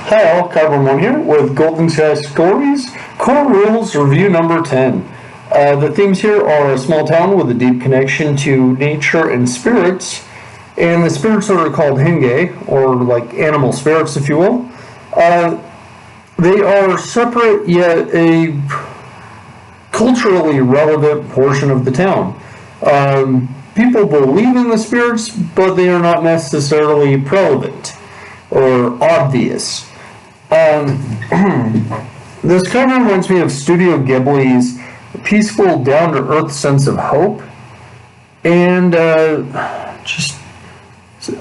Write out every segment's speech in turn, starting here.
Hi all, Kyber1 here with Golden Sky Stories, Core Rules Review number 10. The themes here are a small town with a deep connection to nature and spirits, and the spirits are called Henge, or like animal spirits if you will. They are separate yet a culturally relevant portion of the town. People believe in the spirits, but they are not necessarily relevant or obvious. This kind of reminds me of Studio Ghibli's peaceful, down-to-earth sense of hope, and just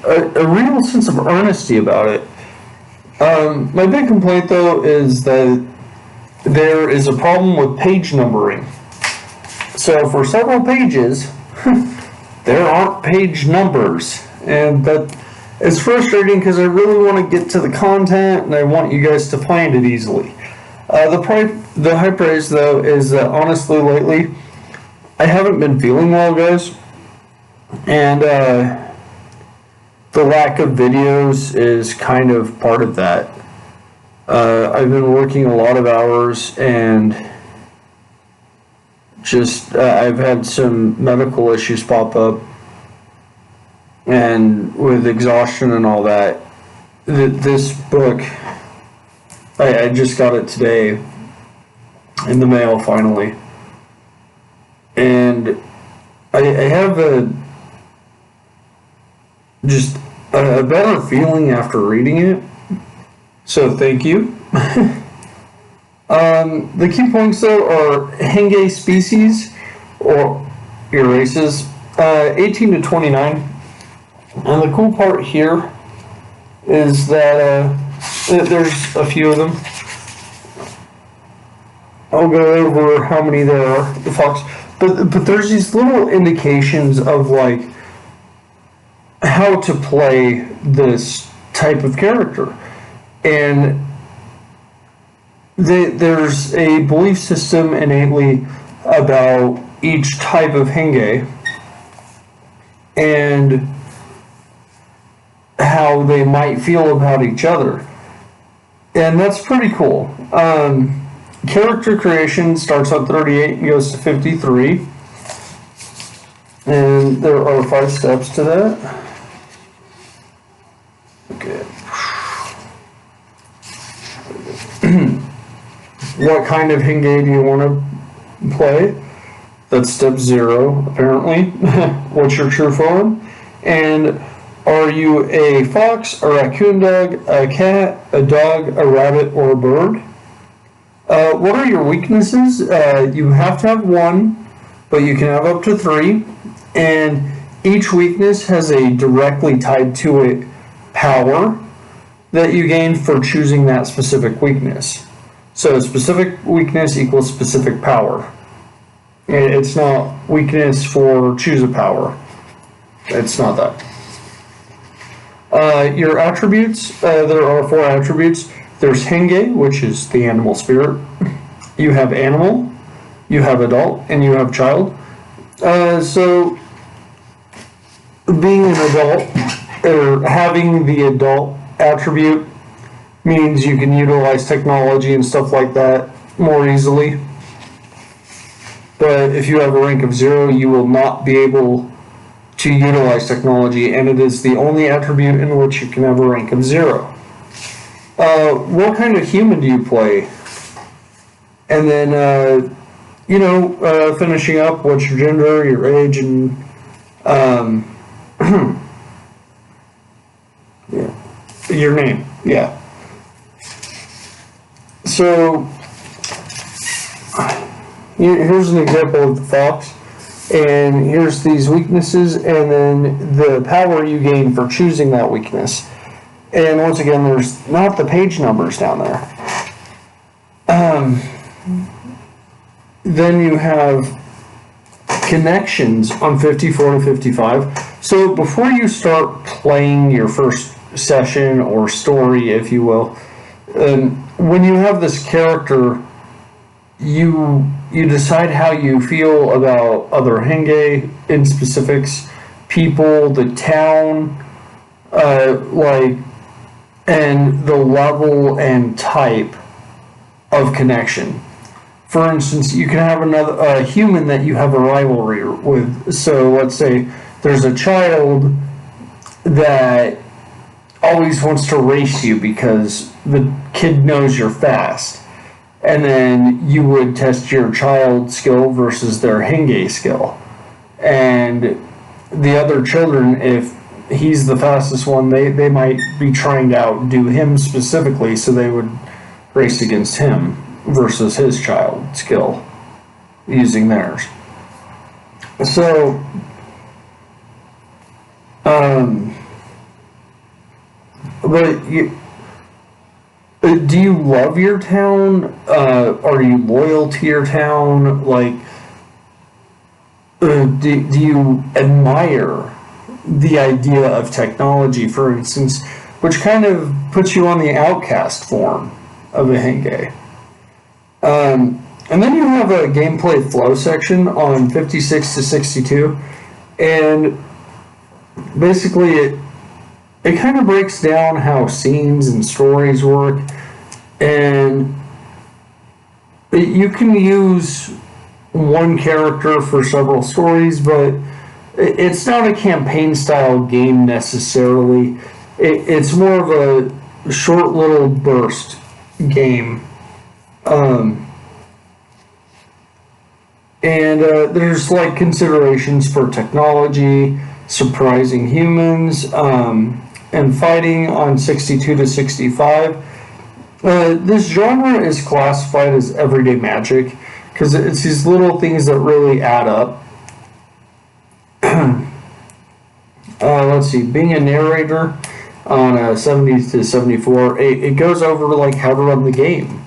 a real sense of earnesty about it. My big complaint, though, is that there is a problem with page numbering. So for several pages, there aren't page numbers, and that it's frustrating because I really want to get to the content and I want you guys to find it easily. The high praise, though, is that honestly lately I haven't been feeling well, guys, and the lack of videos is kind of part of that. I've been working a lot of hours and just I've had some medical issues pop up, and with exhaustion and all that, this book, I just got it today in the mail finally, and I have a better feeling after reading it, so thank you. The key points, though, are Henge species, or your races, 18 to 29. And the cool part here is that there's a few of them. I'll go over how many there are, the fox. But there's these little indications of like how to play this type of character. And there's a belief system innately about each type of Henge and how they might feel about each other. And that's pretty cool. Character creation starts at 38 and goes to 53. And there are 5 steps to that. Okay. What kind of Henge do you want to play? That's step 0, apparently. What's your true form? And are you a fox, a raccoon dog, a cat, a dog, a rabbit, or a bird? What are your weaknesses? You have to have 1, but you can have up to 3. And each weakness has a directly tied to it power that you gain for choosing that specific weakness. So specific weakness equals specific power. It's not weakness for choose a power. It's not that. Your attributes, there are 4 attributes. There's Henge, which is the animal spirit. You have animal, you have adult, and you have child. So being an adult, or having the adult attribute, means you can utilize technology and stuff like that more easily. But if you have a rank of 0, you will not be able to utilize technology, and it is the only attribute in which you can have a rank of 0. What kind of human do you play? And then, finishing up, what's your gender, your age, and your name. Yeah. So here's an example of the fox, and here's these weaknesses, and then the power you gain for choosing that weakness. And once again, there's not the page numbers down there. Then you have connections on 54 to 55. So before you start playing your first session or story, if you will, when you have this character, you decide how you feel about other Henge in specifics, people, the town, like and the level and type of connection. For instance, you can have a human that you have a rivalry with. So let's say there's a child that always wants to race you because the kid knows you're fast. And then you would test your child skill versus their henge skill. And the other children, if he's the fastest one, they might be trying to outdo him specifically, so they would race against him versus his child skill using theirs. So, but do you love your town? Are you loyal to your town? Like, do you admire the idea of technology, for instance, which kind of puts you on the outcast form of a henge? And then you have a gameplay flow section on 56 to 62, and basically it kind of breaks down how scenes and stories work, and you can use one character for several stories, but it's not a campaign style game necessarily. It's more of a short little burst game. And there's like considerations for technology, surprising humans, and fighting on 62 to 65. This genre is classified as everyday magic because it's these little things that really add up. Let's see, being a narrator on 70 to 74, it goes over like how to run the game,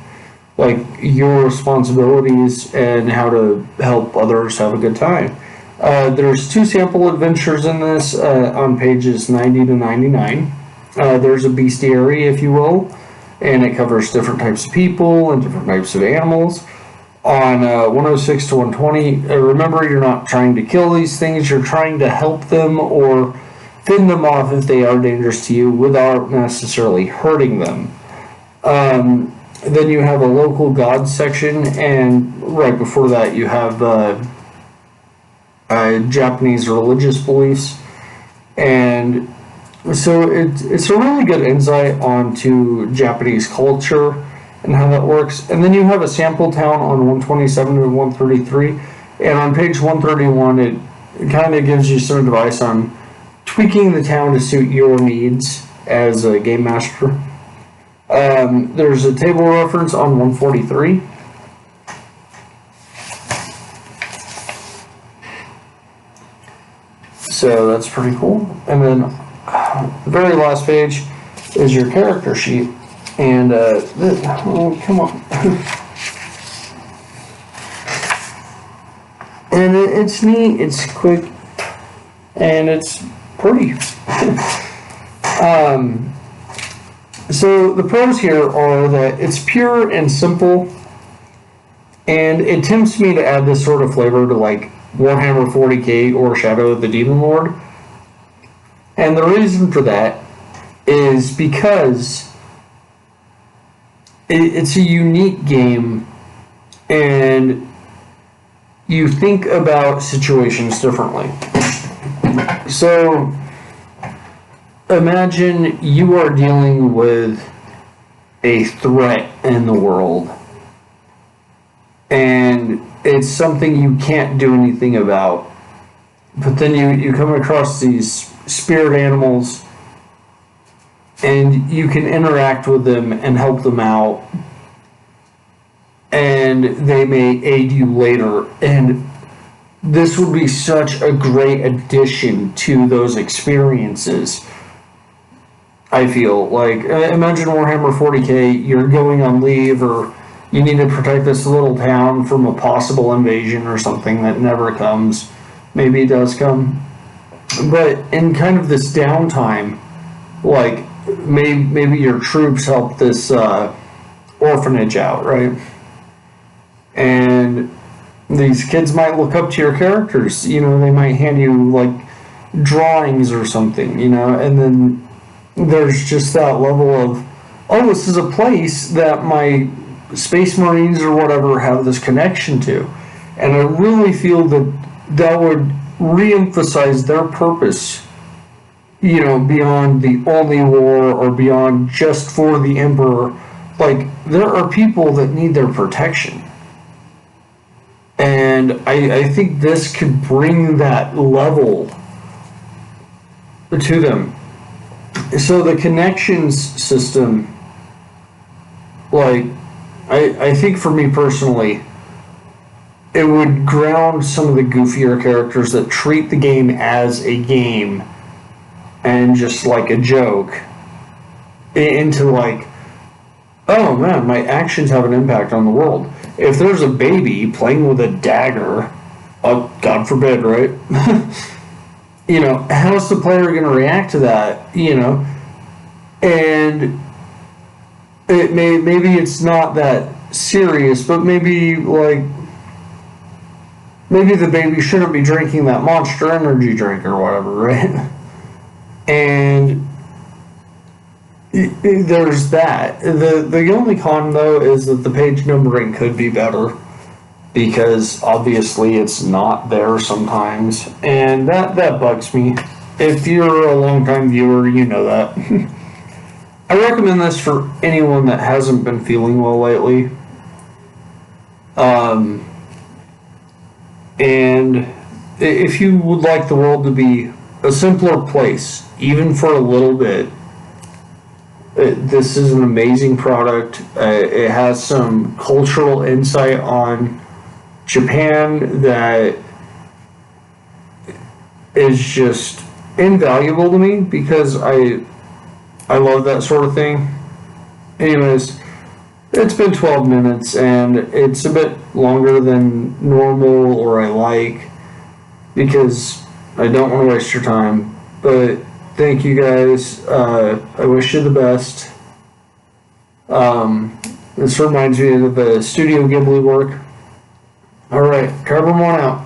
like your responsibilities and how to help others have a good time. There's 2 sample adventures in this on pages 90 to 99. There's a bestiary, if you will, and it covers different types of people and different types of animals. On 106 to 120, remember, you're not trying to kill these things, you're trying to help them or fend them off if they are dangerous to you without necessarily hurting them. Then you have a local god section, and right before that you have Japanese religious beliefs. And so it's a really good insight onto Japanese culture and how that works. And then you have a sample town on 127 to 133, and on page 131 it kind of gives you some advice on tweaking the town to suit your needs as a game master. There's a table reference on 143. So that's pretty cool. And then the very last page is your character sheet. And, oh, come on. And it's neat, it's quick, and it's pretty. So the pros here are that it's pure and simple, and it tempts me to add this sort of flavor to like Warhammer 40k or Shadow of the Demon Lord. And the reason for that is because it's a unique game, and you think about situations differently. So imagine you are dealing with a threat in the world, and it's something you can't do anything about, but then you come across these spirit animals, and you can interact with them and help them out, and they may aid you later. And this would be such a great addition to those experiences. I feel like, imagine Warhammer 40k, you're going on leave, or you need to protect this little town from a possible invasion or something that never comes. Maybe it does come. But in kind of this downtime, like, maybe your troops help this orphanage out, right? And these kids might look up to your characters, you know, they might hand you like drawings or something, you know, and then there's just that level of, oh, this is a place that my Space Marines or whatever have this connection to. And I really feel that that would re-emphasize their purpose, beyond the only war or beyond just for the Emperor. Like, there are people that need their protection. And I think this could bring that level to them. So the connections system, like, I think for me personally, it would ground some of the goofier characters that treat the game as a game and just like a joke into like, oh man, my actions have an impact on the world. If there's a baby playing with a dagger, oh, God forbid, right? How's the player going to react to that? And maybe it's not that serious, but maybe the baby shouldn't be drinking that Monster Energy drink or whatever, right? And there's that. The only con, though, is that the page numbering could be better, because obviously it's not there sometimes, and that bugs me. If you're a long-time viewer, you know that. I recommend this for anyone that hasn't been feeling well lately. And if you would like the world to be a simpler place, even for a little bit, this is an amazing product. It has some cultural insight on Japan that is just invaluable to me, because I love that sort of thing. Anyways, it's been 12 minutes, and it's a bit longer than normal, or I like, because I don't want to waste your time. But thank you guys. I wish you the best. This reminds me of the Studio Ghibli work. Alright, Carbon 1 out.